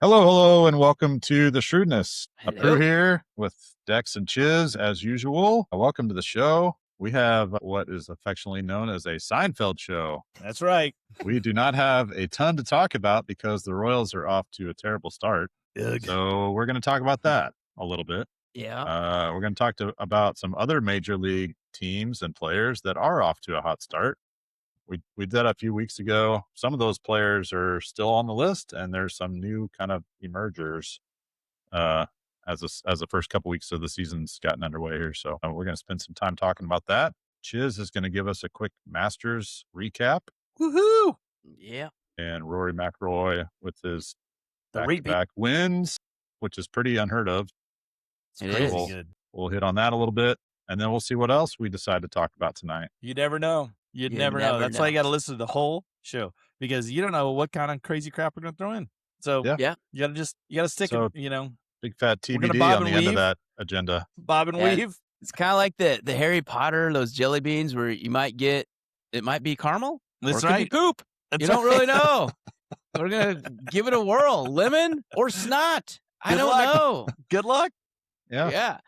Hello, and welcome to the Shrewdness. A Hello. crew here with Dex and Chiz as usual. Welcome to the show. We have what is affectionately known as a Seinfeld show. That's right. We do not have a ton to talk about because the Royals are off to a terrible start. Ugh. So we're going to talk about that a little bit. Yeah. We're going to talk about some other major league teams and players that are off to a hot start. We did a few weeks ago. Some of those players are still on the list, and there's some new kind of emergers as the first couple weeks of the season's gotten underway here. So we're going to spend some time talking about that. Chiz is going to give us a quick Masters recap. Woohoo! Yeah. And Rory McIlroy with his The back-to-back wins, which is pretty unheard of. It is. Good. We'll hit on that a little bit, and then we'll see what else we decide to talk about tonight. You never know. You'd never know. That's why you got to listen to the whole show, because you don't know what kind of crazy crap we're going to throw in. So Yeah. you got to stick it, Big fat We're gonna TBD bob on the and end of weave. that agenda. bob and Yeah. weave. It's kind of like the Harry Potter, those jelly beans where you might get, it might be caramel. That's or it could be right. poop. That's You don't right. really know. We're going to give it a whirl. Lemon or snot. I Good don't luck. know. Good luck. Yeah.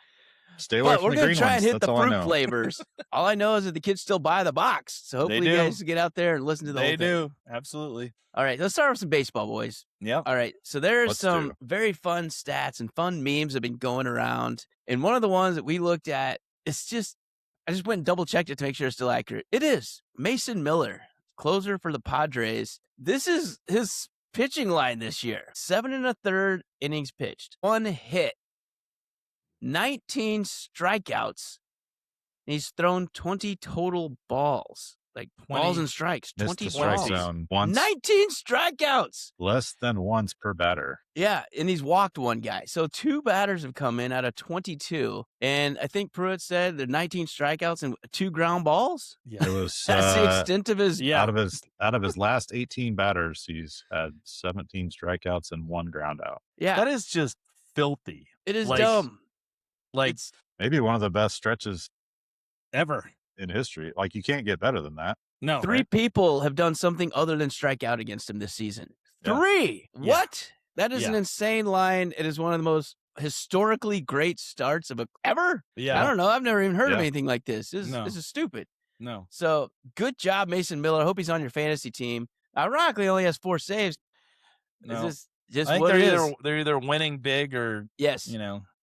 Stay away But from we're the going green to try ones. and hit That's the all I fruit know. flavors. All I know is that the kids still buy the box. So hopefully They you do. guys get out there and listen to the whole They thing. do. Absolutely. All right. Let's start with some baseball, boys. Yep. All right. So there's Let's some do. very fun stats and fun memes that have been going around. And one of the ones that we looked at, I just went and double checked it to make sure it's still accurate. It is Mason Miller, closer for the Padres. This is his pitching line this year. 7 1/3 innings pitched, 1 hit, 19 strikeouts. And he's thrown 20 total balls, like 20. balls and strikes. Missed 20 the strike balls. zone once, 19 strikeouts. less than once per batter. Yeah, and he's walked one guy. So 2 batters have come in out of 22. And I think Pruitt said there are 19 strikeouts and 2 ground balls. Yeah. It was That's the extent of his. Yeah. out of his last 18 batters, he's had 17 strikeouts and 1 ground out. Yeah, That is just filthy. it is like- dumb. Like It's Maybe one of the best stretches ever. in history. Like, you can't get better than that. No. 3 people have done something other than strike out against him this season. Yeah. 3. Yeah. What? That is an Yeah. insane line. It is one of the most historically great starts of ever. Yeah. I don't know. I've never even heard of Yeah. anything like this. This No. is stupid. No. So good job, Mason Miller. I hope he's on your fantasy team. Ironically, only has 4 saves. No. Is this just I think what they're it is? they're either winning big or Yes.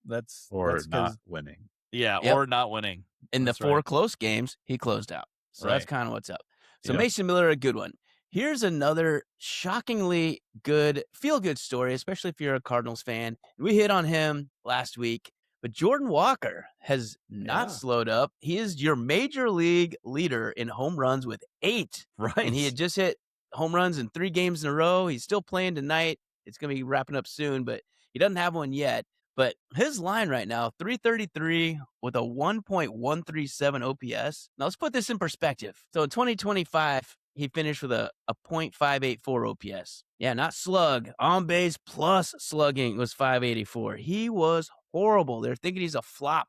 that's Or that's 'cause- not winning. Yeah, Yep. or not winning. In the That's 4 right. close games, he closed out. So that's Right. kind of what's up. So Yep. Mason Miller, a good one. Here's another shockingly good, feel-good story, especially if you're a Cardinals fan. We hit on him last week, but Jordan Walker has not Yeah. slowed up. He is your major league leader in home runs with 8. Right. And he had just hit home runs in 3 games in a row. He's still playing tonight. It's going to be wrapping up soon, but he doesn't have one yet. But his line right now, 333 with a 1.137 OPS. Now let's put this in perspective. So in 2025, he finished with a .584 OPS. Yeah, not slug. On base plus slugging was 584. He was horrible. They're thinking he's a flop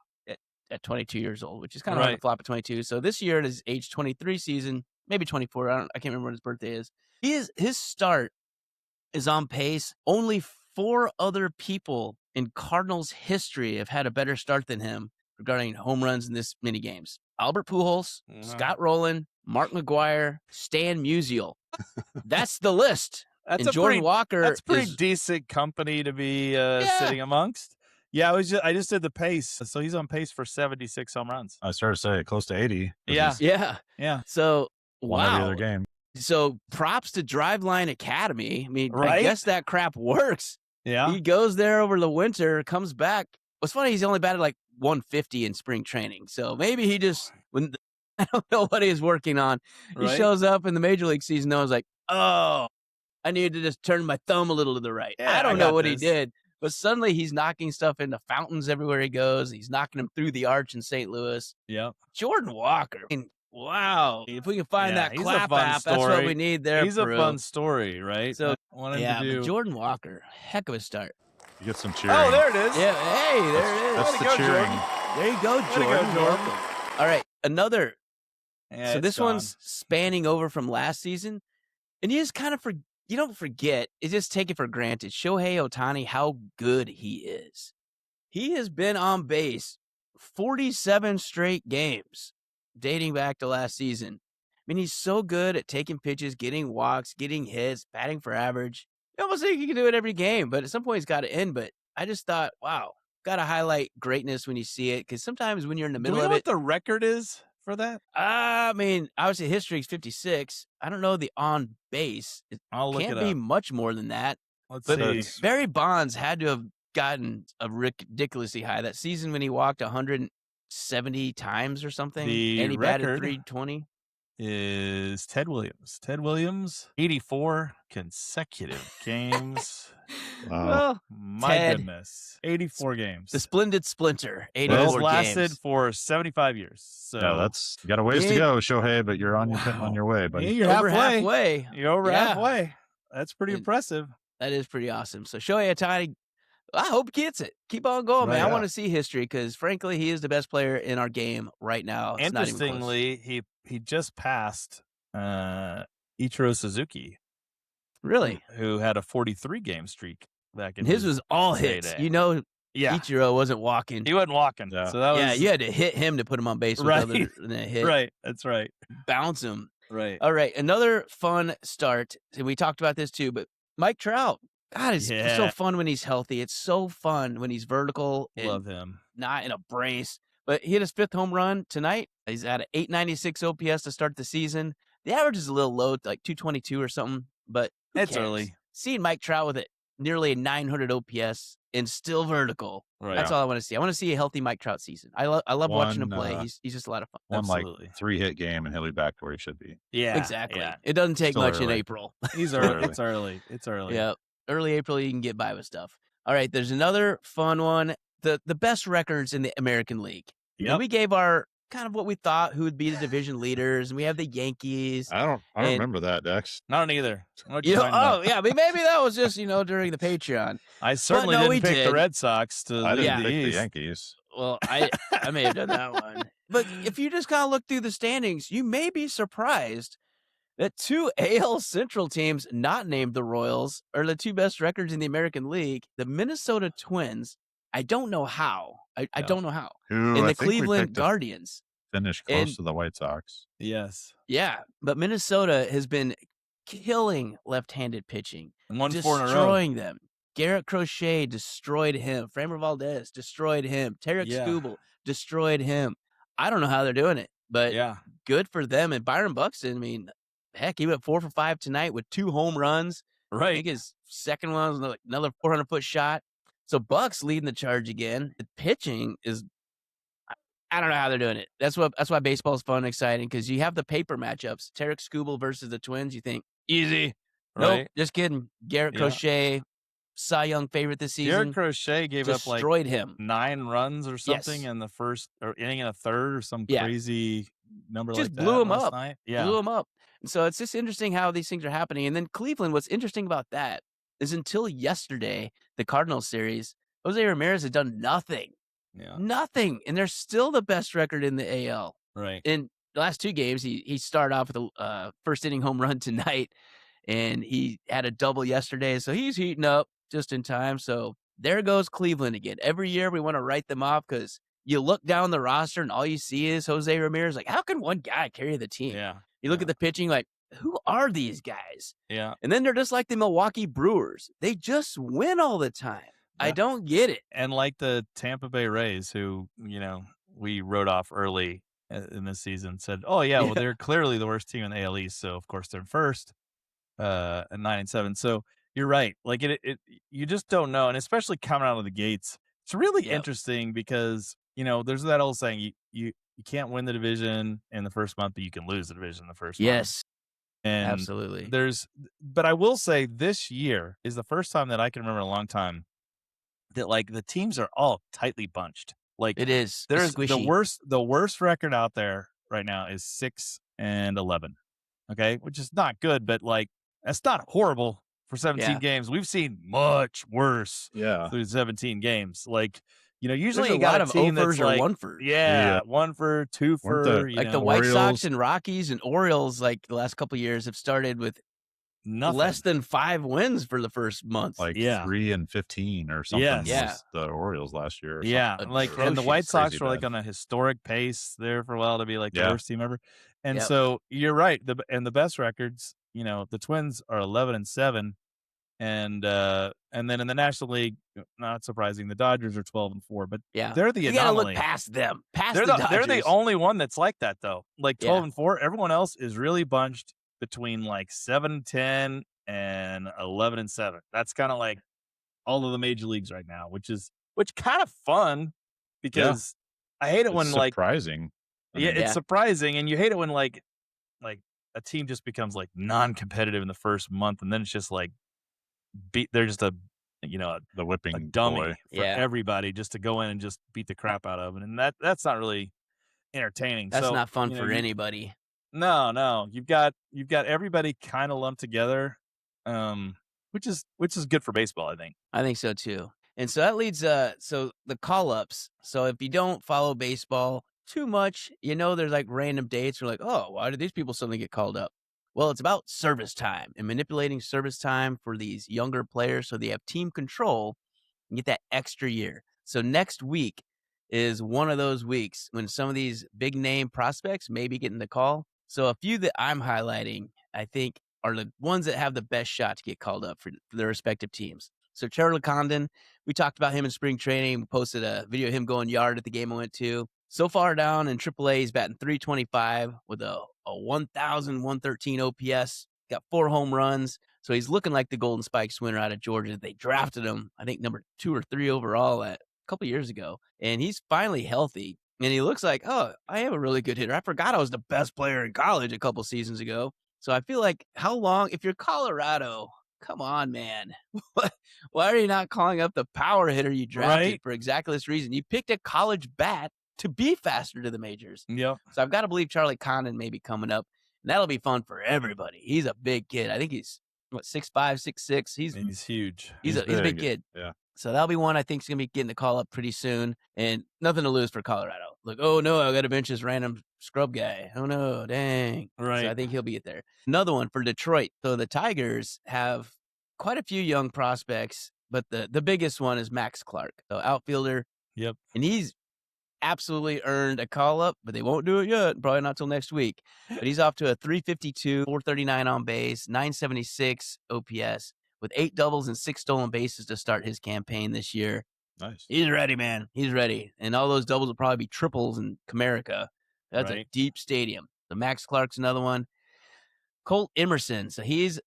at 22 years old, which is kind of hard to Right. flop at 22. So this year, in his age 23 season, maybe 24. I can't remember what his birthday is. His start is on pace. Only 4 other people in Cardinals history have had a better start than him regarding home runs in this many games. Albert Pujols, Uh-huh. Scott Rowland, Mark McGuire, Stan Musial. That's the list. That's And a Jordan pretty, Walker that's pretty is decent company to be sitting amongst. Yeah, I just did the pace. So he's on pace for 76 home runs. I started to say close to 80. 'cause Yeah. he's yeah. Yeah. So won every wow. other game. So props to Driveline Academy. I mean, I Right? guess that crap works. Yeah. He goes there over the winter, comes back. What's funny, he's only batted like 150 in spring training. So maybe he just, when I don't know what he's working on. He Right? shows up in the major league season, though, is like, oh, I need to just turn my thumb a little to the right. Yeah, I don't I know got what this. he did, but suddenly he's knocking stuff into fountains everywhere he goes. He's knocking them through the arch in St. Louis. Yeah. Jordan Walker. I mean, wow. If we can find Yeah, that he's a clap fun app, that's what story. we need there. He's a Peru. fun story, right? So, I want him Yeah, to do. but Jordan Walker, heck of a start. You get some cheering. Oh, there it is. Yeah, hey, there it is. That's Way the to go, cheering. Jordan. There you go, Way to go, Jordan. Jordan. Welcome. All right, another. Yeah, So it's this gone. one's spanning over from last season, and you just kind of you don't forget, it's just take it for granted. Shohei Ohtani, how good he is. He has been on base 47 straight games dating back to last season. I mean, he's so good at taking pitches, getting walks, getting hits, batting for average. You almost think he can do it every game, but at some point he's got to end. But I just thought, wow, got to highlight greatness when you see it, because sometimes when you're in the middle Do we know of what the record is for that? I mean, obviously history is 56. I don't know the on base. I'll look it can't up. be much more than that. Let's But see. Barry Bonds had to have gotten a ridiculously high that season when he walked 170 times or something, The and he batted record 320. Is Ted Williams. Ted Williams, 84 consecutive games. Wow. Well, My Ted, goodness. 84 games. the Splendid Splinter, 84 Well, games. lasted for 75 years. So Yeah, you got a ways to go, Shohei, but you're on your way, buddy. Yeah, you're over halfway. You're over Yeah. halfway. That's pretty impressive. That is pretty awesome. So Shohei Ohtani, I hope he gets it. Keep on going, man. Right, I yeah. want to see history because, frankly, he is the best player in our game right now. It's not even close. Interestingly, he just passed Ichiro Suzuki, Really? who had a 43-game streak back in And his was all hits. heyday. You know, Yeah, Ichiro wasn't walking. he wasn't walking. Yeah. So that was You had to hit him to put him on base with Right. other than a hit. right. That's right. Bounce him. Right. All right, another fun start. And we talked about this too, but Mike Trout. God, it's so fun when he's healthy. It's so fun when he's vertical and Love him. not in a brace. But he hit his 5th home run tonight. He's at an 896 OPS to start the season. The average is a little low, like 222 or something, but who It's cares? early. Seeing Mike Trout with it nearly a 900 OPS and still vertical. Right. That's all I want to see. I want to see a healthy Mike Trout season. I love watching him play. One, He's just a lot of fun. One Absolutely. like 3-hit game, and he'll be back to where he should be. Yeah. Exactly. Yeah. It doesn't take Still much in early. April. He's Still early. early. It's early. It's early. Yeah. Early April, you can get by with stuff. All right, there's another fun one. The best records in the American League. Yep. And we gave our kind of what we thought who would be the division leaders, and we have the Yankees. I don't And- remember that, Dex. I don't either. What You you know, talking about? yeah, but maybe that was just during the Patreon. I certainly no, we didn't pick did. the Red Sox to I lead didn't the pick the East. Yankees. Well, I may have done that one. But if you just kind of look through the standings, you may be surprised that 2 AL Central teams not named the Royals are the 2 best records in the American League. The Minnesota Twins, I don't know how. I don't know how. Who And I the think we Cleveland picked to Guardians. finish close And- to the White Sox. Yes. Yeah, but Minnesota has been killing left-handed pitching, And won 4 in a row. destroying them. Garrett Crochet destroyed him. Framber Valdez destroyed him. Tarek Yeah. Skubal destroyed him. I don't know how they're doing it, but Yeah. good for them. And Byron Buxton, I mean, heck, he went 4 for 5 tonight with 2 home runs. I Right. think his second one was another 400-foot shot. So Bucks leading the charge again. The pitching is, I don't know how they're doing it. That's why baseball's fun and exciting, because you have the paper matchups. Tarek Skubal versus the Twins. You think easy? Nope, Right. just kidding. Garrett Yeah. Crochet, Cy Young favorite this season. Garrett Crochet gave up like destroyed him. 9 runs or something Yes. in the first or inning and a third or some Yeah. crazy number Just like that. blew him last up. Night. Yeah. Blew him up. And so it's just interesting how these things are happening. And then Cleveland, what's interesting about that is until yesterday, the Cardinals series, Jose Ramirez had done nothing. Yeah. Nothing. And they're still the best record in the AL. Right. In the last 2 games, he started off with a first inning home run tonight, and he had a double yesterday. So he's heating up just in time. So there goes Cleveland again. Every year we want to write them off because you look down the roster and all you see is Jose Ramirez. Like, how can one guy carry the team? Yeah. You look at the pitching, like, who are these guys? Yeah. And then they're just like the Milwaukee Brewers. They just win all the time. I Yeah. don't get it. And like the Tampa Bay Rays, who, we wrote off early in this season, said, oh, yeah, well, they're clearly the worst team in the AL East. So, of course, they're in first at 9-7. So you're right. Like, you just don't know. And especially coming out of the gates, it's really interesting because, there's that old saying, you can't win the division in the first month, but you can lose the division in the first month. Yes, And absolutely. but I will say this year is the first time that I can remember in a long time that like the teams are all tightly bunched. Like It is. there's It's squishy. the worst record out there right now is 6-11. Okay, which is not good, but like that's not horrible for 17 Yeah. games. We've seen much worse Yeah. through 17 games. Like usually There's you a got lot a of team that's overs or like, one for. yeah, 1 for, 2 Weren't for, the- Like the White Sox Orioles. and Rockies and Orioles, like the last couple of years, have started with Nothing. less than 5 wins for the first month. Like Yeah. 3-15 or something Yes. Yeah. was the Orioles last year or Yeah, something. like, and the Atrocious. White Sox Crazy were, like, bad. on a historic pace there for a while to be, like, the Yeah. worst team ever, and Yep. so you're right, the best records, the Twins are 11-7, and then in the National League, not surprising, the Dodgers are 12-4, but Yeah. they're the You gotta look anomaly. past them, past They're the they're the Dodgers. only one that's like that, though, like Yeah. 12-4, everyone else is really bunched between, like, 7-10 and 11-7. That's kinda like all of the major leagues right now, which kind of fun because I hate it It's when like surprising. I mean, it's Yeah. surprising, and you hate it when like a team just becomes like non-competitive in the first month, and then it's just like they're just a the a whipping dummy boy. for Yeah. everybody just to go in and just beat the crap out of it, and that's not really entertaining. That's So not fun for anybody. no, you've got everybody kind of lumped together, which is good for baseball, I think. I think so too. And so that leads so the call-ups. So if you don't follow baseball too much, there's like random dates. You're like, oh, why did these people suddenly get called up? Well, it's about service time and manipulating service time for these younger players so they have team control and get that extra year. So next week is one of those weeks when some of these big name prospects may be getting the call. So a few that I'm highlighting, I think, are the ones that have the best shot to get called up for their respective teams. So Charlie Condon, we talked about him in spring training. We posted a video of him going yard at the game I went to. So far down in AAA, he's batting .325 with a 1,113 OPS. Got 4 home runs. So he's looking like the Golden Spikes winner out of Georgia. They drafted him, I think, number 2 or 3 overall a couple years ago. And he's finally healthy. And he looks like, oh, I am a really good hitter. I forgot I was the best player in college a couple seasons ago. So I feel like if you're Colorado, come on, man. Why are you not calling up the power hitter you drafted Right. for exactly this reason? You picked a college bat to be faster to the majors. Yep. So I've got to believe Charlie Condon may be coming up. And that'll be fun for everybody. He's a big kid. I think he's 6'5", 6'6". He's huge. He's a big kid. Yeah. So that'll be one I think is going to be getting the call up pretty soon. And nothing to lose for Colorado. Like, oh, no, I got to bench this random scrub guy. Oh, no, dang. Right. So I think he'll be there. Another one for Detroit. So the Tigers have quite a few young prospects, but the biggest one is Max Clark, the outfielder. Yep. And he's absolutely earned a call up, but they won't do it yet. Probably not till next week. But he's off to a 352, 439 on base, 976 OPS with 8 doubles and 6 stolen bases to start his campaign this year. Nice. He's ready, man. He's ready. And all those doubles will probably be triples in Comerica. That's a deep stadium. The Max Clark's another one. Colt Emerson. So he's,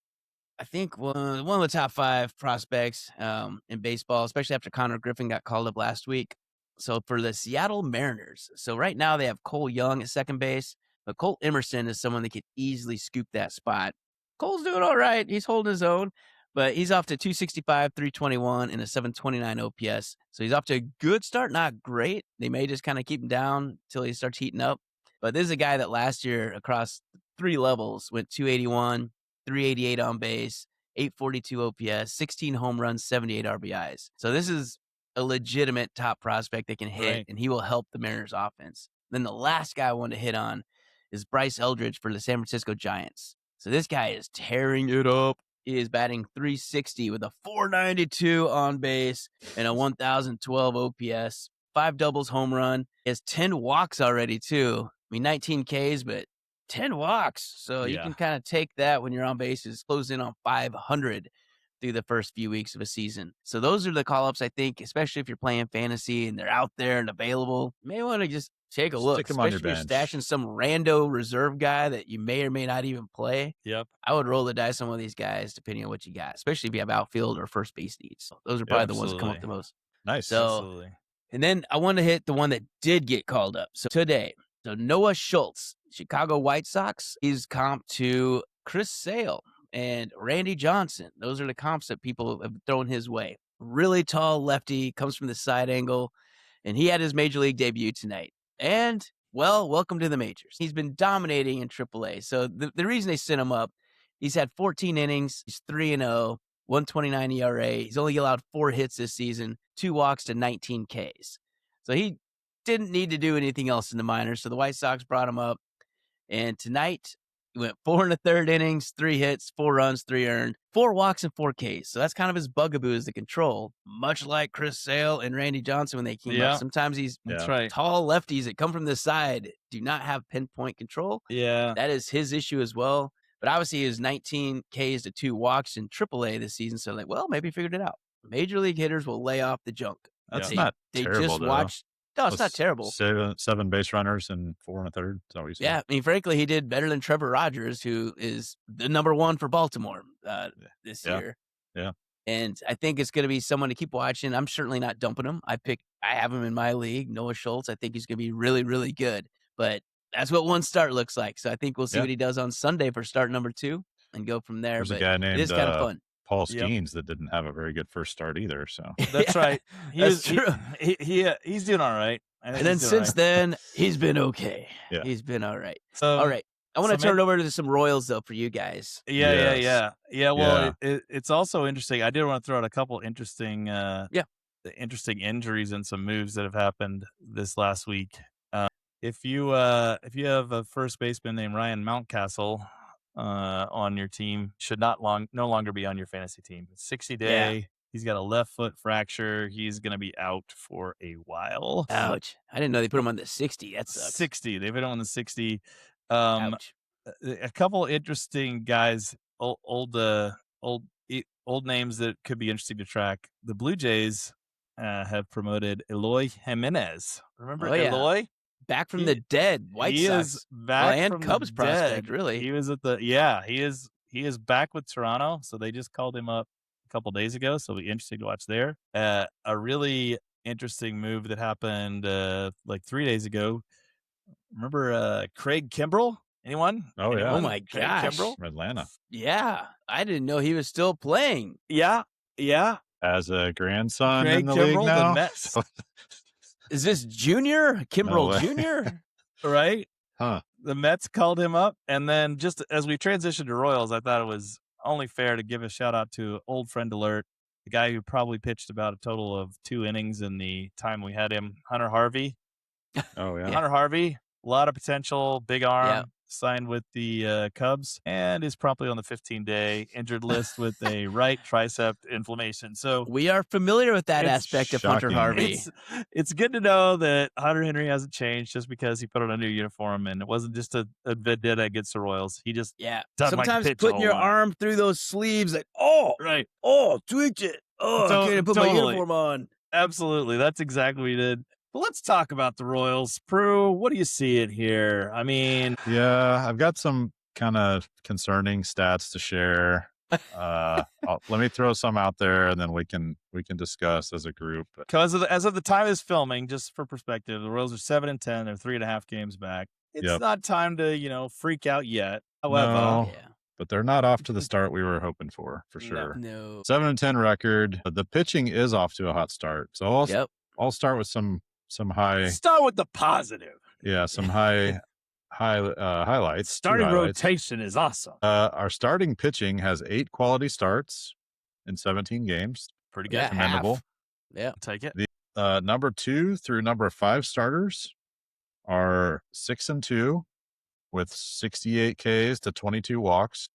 I think, one of the top 5 prospects in baseball, especially after Connor Griffin got called up last week. So for the Seattle Mariners, so right now they have Cole Young at second base, but Colt Emerson is someone that could easily scoop that spot. Cole's doing all right. He's holding his own, but he's off to 265, 321, and a 729 OPS. So he's off to a good start, not great. They may just kind of keep him down until he starts heating up. But this is a guy that last year across 3 levels went 281, 388 on base, 842 OPS, 16 home runs, 78 RBIs. So this is a legitimate top prospect that can hit, and he will help the Mariners offense. Then the last guy I want to hit on is Bryce Eldridge for the San Francisco Giants. So this guy is tearing it up. He is batting .360 with a .492 on base and a 1,012 OPS, 5 doubles, home run. He has 10 walks already too. I mean, 19 Ks, but 10 walks. So you can kind of take that when you're on base is close in on 500 through the first few weeks of a season. So those are the call-ups, I think, especially if you're playing fantasy and they're out there and available. You may want to just take a look, Stick 'em on especially your if you're bench. stashing some rando reserve guy that you may or may not even play. Yep. I would roll the dice on one of these guys depending on what you got, especially if you have outfield or first base needs. So those are probably the ones that come up the most. Nice. So, Absolutely. and then I want to hit the one that did get called up. So today, Noah Schultz, Chicago White Sox, is comped to Chris Sale and Randy Johnson. Those are the comps that people have thrown his way. Really tall lefty, comes from the side angle, and he had his major league debut tonight. And, well, welcome to the majors. He's been dominating in AAA. So the reason they sent him up, he's had 14 innings, he's 3-0, 129 ERA. He's only allowed 4 hits this season, 2 walks to 19 Ks. So he didn't need to do anything else in the minors. So the White Sox brought him up. And tonight, He went 4 1/3 innings, 3 hits, 4 runs, 3 earned, 4 walks, and 4 Ks. So that's kind of his bugaboo is the control, much like Chris Sale and Randy Johnson when they came up. Yeah. Sometimes these That's right. tall lefties that come from the side do not have pinpoint control. Yeah. That is his issue as well. But obviously, he was 19 Ks to 2 walks in AAA this season. So, like, well, maybe he figured it out. Major league hitters will lay off the junk. That's not They terrible, just though. watch. No, it's not terrible. Seven base runners and 4 1/3. Is that what you said? Yeah, I mean, frankly, he did better than Trevor Rogers, who is the number 1 for Baltimore this year. Yeah. And I think it's going to be someone to keep watching. I'm certainly not dumping him. I have him in my league, Noah Schultz. I think he's going to be really, really good. But that's what one start looks like. So I think we'll see what he does on Sunday for start number 2 and go from there. There's but a guy named it is kind of fun. Paul Skeens that didn't have a very good first start either. So That's right. That's true. He's doing all right. And then since then, he's been okay. Yeah. He's been all right. So All right. I want to turn it over to some Royals, though, for you guys. Yeah. Well, it's also interesting. I did want to throw out a couple interesting, interesting injuries and some moves that have happened this last week. If you have a first baseman named Ryan Mountcastle on your team, should no longer be on your fantasy team. It's 60-day. Yeah. He's got a left foot fracture. He's going to be out for a while. Ouch. I didn't know they put him on the 60. That sucks. 60. They put him on the 60. Ouch. A couple interesting guys, old names that could be interesting to track. The Blue Jays have promoted Eloy Jimenez. Remember Eloy? Back from the dead. White Sox. Is back and from Cubs the prospect, dead. really. He was he is back with Toronto. So they just called him up a couple days ago. So it'll be interesting to watch there. A really interesting move that happened like 3 days ago. Remember Craig Kimbrell? Anyone? Oh, yeah. Oh, my gosh. Kimbrell? From Atlanta. Yeah. I didn't know he was still playing. Yeah. As a grandson Craig in the Kimbrell, league now. the Mets. Is this Junior? Kimbrell Jr.? Right? Huh. The Mets called him up. And then just as we transitioned to Royals, I thought it was only fair to give a shout out to old friend alert, the guy who probably pitched about a total of 2 innings in the time we had him, Hunter Harvey. Oh, yeah. Hunter Harvey, a lot of potential, big arm, signed with the Cubs, and is promptly on the 15-day injured list with a right tricep inflammation. So we are familiar with that aspect of Hunter Harvey. It's good to know that Hunter Henry hasn't changed just because he put on a new uniform, and it wasn't just a vendetta against the Royals. He just sometimes putting your arm through those sleeves, like tweaked it. I can't put my uniform on. Absolutely, that's exactly what he did. But let's talk about the Royals. Prue, what do you see it here? I mean... Yeah, I've got some kind of concerning stats to share. Let me throw some out there, and then we can discuss as a group. Because as of the time of this filming, just for perspective, the Royals are 7-10. They're 3.5 games back. It's not time to, freak out yet. However... But they're not off to the start we were hoping for sure. No. 7-10 record. The pitching is off to a hot start. So I'll start with some high. Start with the positive. Yeah, some highlights. Starting rotation is awesome. Our starting pitching has 8 quality starts in 17 games. Pretty good. Commendable. Yeah, I'll take it. The number 2 through number 5 starters are 6-2 with 68 Ks to 22 walks.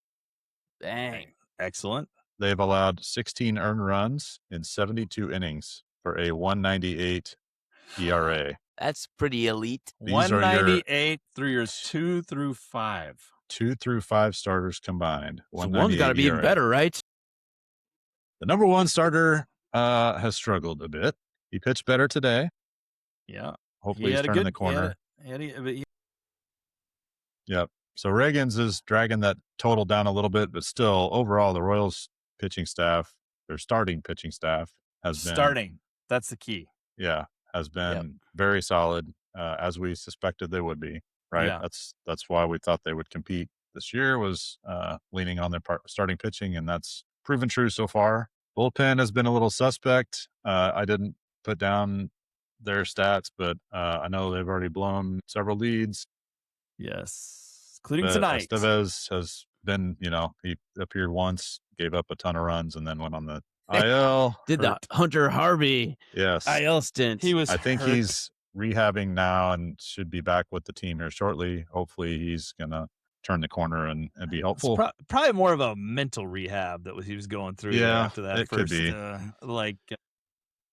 Dang. Excellent. They've allowed 16 earned runs in 72 innings for a 198 ERA. That's pretty elite. 198 through your 2 through 5. 2 through 5 starters combined. So one's got to be even better, right? The number 1 starter has struggled a bit. He pitched better today. Yeah. Hopefully he's turning the corner. Yep. So Reagans is dragging that total down a little bit, but still, overall, the Royals pitching staff, their starting pitching staff, has been... Starting. That's the key. Yeah. Has been very solid, as we suspected they would be, right? Yeah. That's why we thought they would compete this year, was leaning on their starting pitching, and that's proven true so far. Bullpen has been a little suspect. I didn't put down their stats, but I know they've already blown several leads. Yes, including tonight. Estevez has been, he appeared once, gave up a ton of runs, and then went on the IL. Did the Hunter Harvey IL stint. I think he's rehabbing now and should be back with the team here shortly. Hopefully he's going to turn the corner and be helpful. It's probably more of a mental rehab that he was going through there Yeah, after that it could first be.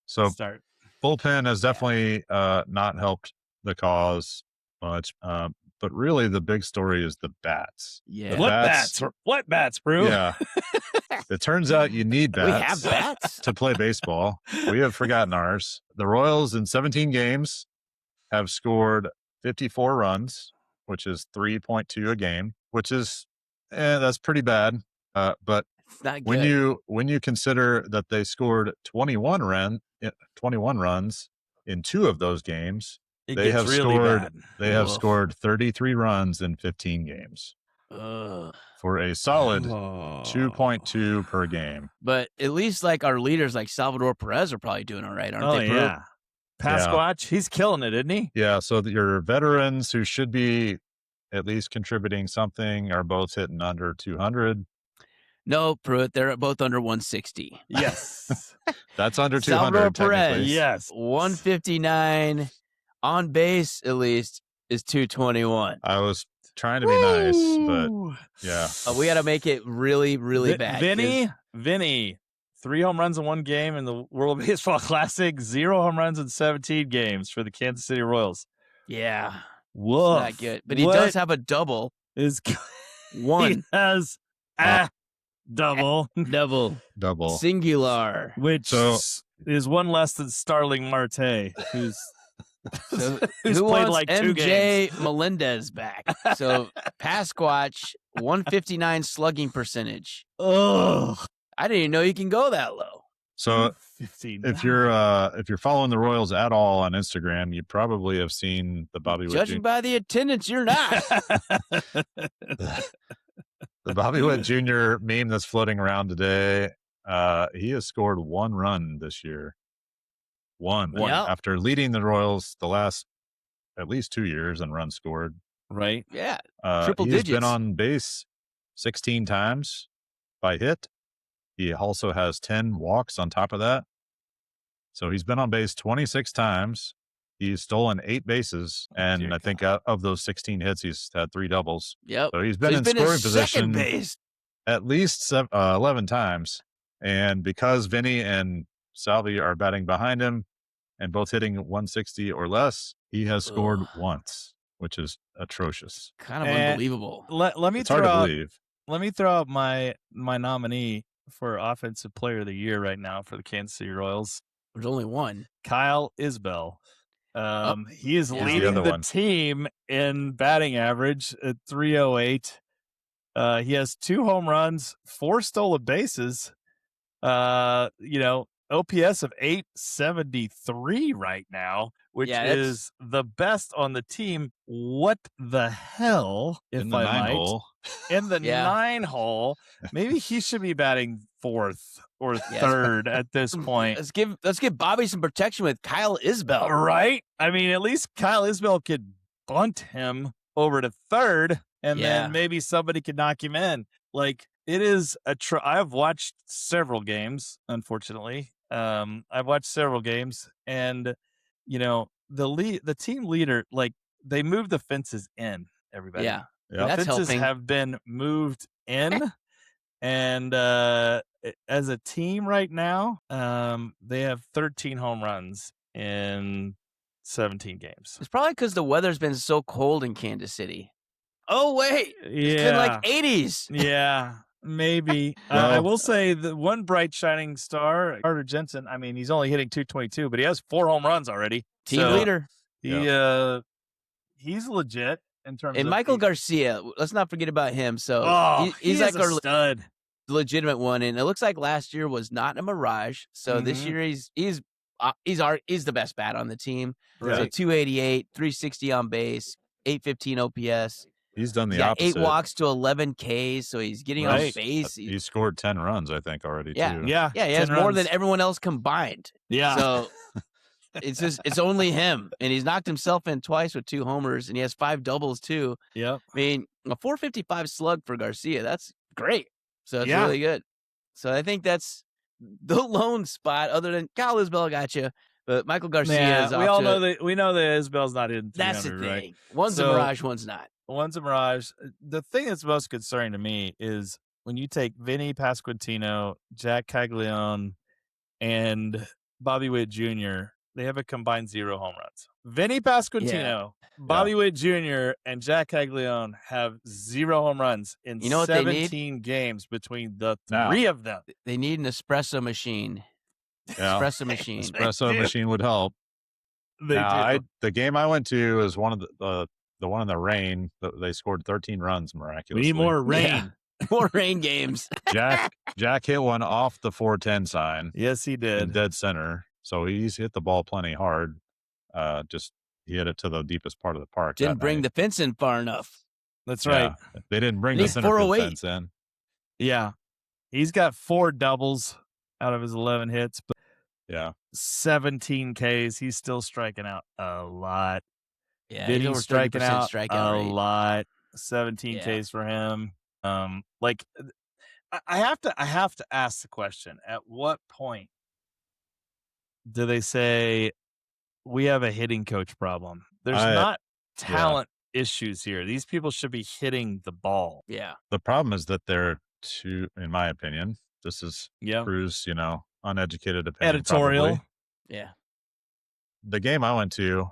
So start. bullpen has definitely not helped the cause much. But really, the big story is the bats. Yeah. The What bats, bro? Yeah. It turns out you need bats. We have bats to play baseball. We have forgotten ours. The Royals in 17 games have scored 54 runs, which is 3.2 a game, which is that's pretty bad. But it's not good. When you consider that they scored 21 runs in 2 of those games, they have scored 33 runs in 15 games. For a solid 2.2 per game. But at least like our leaders like Salvador Perez are probably doing all right, aren't they? Yeah. Pasquatch, he's killing it, isn't he? Yeah, so your veterans who should be at least contributing something are both hitting under 200. No, Pruitt, they're both under 160. Yes. That's under 200. Salvador Perez, yes. 159 on base, at least, is 221. I was trying to be nice, but yeah. We got to make it really, really bad. Vinny, 3 home runs in 1 game in the World Baseball Classic, 0 home runs in 17 games for the Kansas City Royals. Yeah. Whoa. Not good. But he does have a double. One. He has a double. Singular. Which is 1 less than Starling Marte, who's who played like 2 games. MJ Melendez back. So Pasquatch, 159 slugging percentage. Ugh. I didn't even know you can go that low. So if you're following the Royals at all on Instagram, you probably have seen the Bobby Witt. Judging by the attendance, you're not. The Bobby Witt Jr. meme that's floating around today. He has scored 1 run this year. One after leading the Royals the last at least 2 years in runs scored. Right. Yeah. Triple digits. He's been on base 16 times by hit. He also has 10 walks on top of that. So he's been on base 26 times. He's stolen 8 bases. And I think of those 16 hits, he's had 3 doubles. Yep. So he's been in scoring position base at least 11 times. And because Vinny and Salvi are batting behind him and both hitting 160 or less, he has scored once, which is atrocious. Kind of unbelievable. It's hard to believe. Let me throw out my nominee for Offensive Player of the Year right now for the Kansas City Royals. There's only one. Kyle Isbell. He is leading the team in batting average at 308. He has 2 home runs, 4 stolen bases. OPS of 873 right now, which is the best on the team. What the hell? In the 9 hole. In the 9 hole. Maybe he should be batting 4th or 3rd at this point. Let's give Bobby some protection with Kyle Isbell. Right? I mean, at least Kyle Isbell could bunt him over to 3rd, and then maybe somebody could knock him in. Like, it is I've watched several games, unfortunately. I've watched several games, and the team leader, like, they moved the fences in. Everybody, the that's fences helping. have been moved in, and as a team right now, they have 13 home runs in 17 games. It's probably because the weather's been so cold in Kansas City. Oh wait, it's been like 80s. Yeah. Maybe. I will say the one bright shining star, Carter Jensen, I mean, he's only hitting 222, but he has 4 home runs already. Team leader. He's legit in terms of... And Michael Garcia, let's not forget about him. So he's like our stud. Legitimate one. And it looks like last year was not a mirage. So this year he's the best bat on the team. Right. So 288, 360 on base, 815 OPS. He's done the opposite. 8 walks to 11 Ks, so he's getting on base. He scored 10 runs, I think, already, too. Yeah, he has more than everyone else combined. Yeah. So it's only him, and he's knocked himself in twice with 2 homers, and he has 5 doubles, too. Yep. I mean, a 455 slug for Garcia, that's great. So it's really good. So I think that's the lone spot, other than Kyle Isbell got you. But Michael Garcia is we know that Isbell's not in 300, that's the thing. Right? One's a mirage, one's not. One's a mirage. The thing that's most concerning to me is when you take Vinny Pasquantino, Jack Caglione, and Bobby Witt Jr., they have a combined 0 home runs. Vinny Pasquantino, Bobby Witt Jr., and Jack Caglione have 0 home runs in You know what they need? 17 games between the Now. 3 of them. They need an espresso machine. Yeah. Espresso machine. Espresso machine would help. They do. The game I went to is one of the one in the rain. They scored 13 runs We miraculously. need more rain. Yeah. More rain games. Jack hit one off the 410 sign. Yes, he In did. dead center. So he's hit the ball plenty hard. Just he hit it to the deepest part of the park. Didn't bring the fence in far enough. That's right. They didn't bring Need the center field 408. fence in. Yeah. He's got 4 doubles out of his 11 hits, but Yeah. 17 Ks. He's still striking out a lot. Yeah, Vinny's he's over striking 30% out strikeout a rate. lot. 17 Yeah. Ks for him. Like I have to ask the question: at what point do they say we have a hitting coach problem? There's not talent issues here. These people should be hitting the ball. Yeah. The problem is that they're too, in my opinion, this is Crew's, uneducated opinion. Editorial. Probably. Yeah. The game I went to,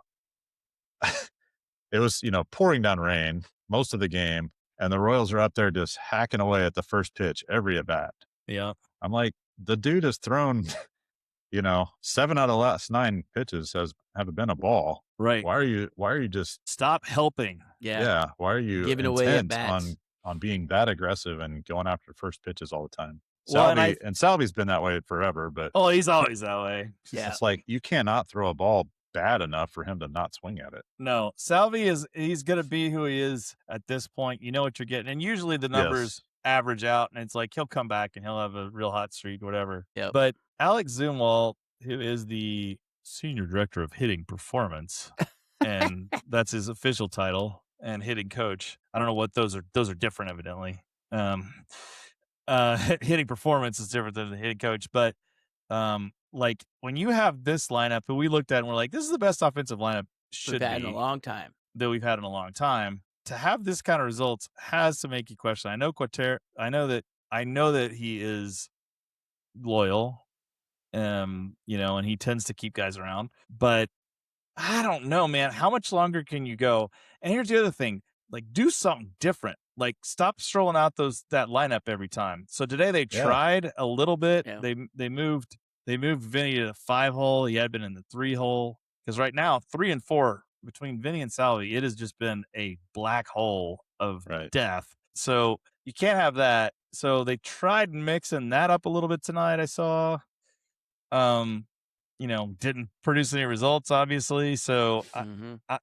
it was, pouring down rain most of the game, and the Royals are up there just hacking away at the first pitch every at bat. Yeah. I'm like, the dude has thrown, 7 out of the last 9 pitches haven't been a ball. Right. Why are you just stop helping? Yeah. Why are you giving away at intent bats on being that aggressive and going after first pitches all the time? Well, Salvi's been that way forever, but he's always that way. Yeah. it's like you cannot throw a ball bad enough for him to not swing at it. No, Salvi he's going to be who he is at this point. You know what you're getting. And usually the numbers average out, and it's like he'll come back and he'll have a real hot streak or whatever. Yep. But Alex Zumwalt, who is the senior director of hitting performance, and that's his official title, and hitting coach. I don't know what those are. Those are different, evidently. Hitting performance is different than the hitting coach, but like when you have this lineup that we looked at and we're like, this is the best offensive lineup we've had in a long time. That we've had in a long time. To have this kind of results has to make you question. I know that he is loyal, and he tends to keep guys around, but I don't know, man. How much longer can you go? And here's the other thing, like do something different. Like stop strolling out that lineup every time. So today they tried a little bit. Yeah. They moved Vinny to the 5 hole. He had been in the 3 hole, because right now 3 and 4 between Vinny and Salvi, it has just been a black hole of death. So you can't have that. So they tried mixing that up a little bit tonight. I saw, didn't produce any results, obviously. So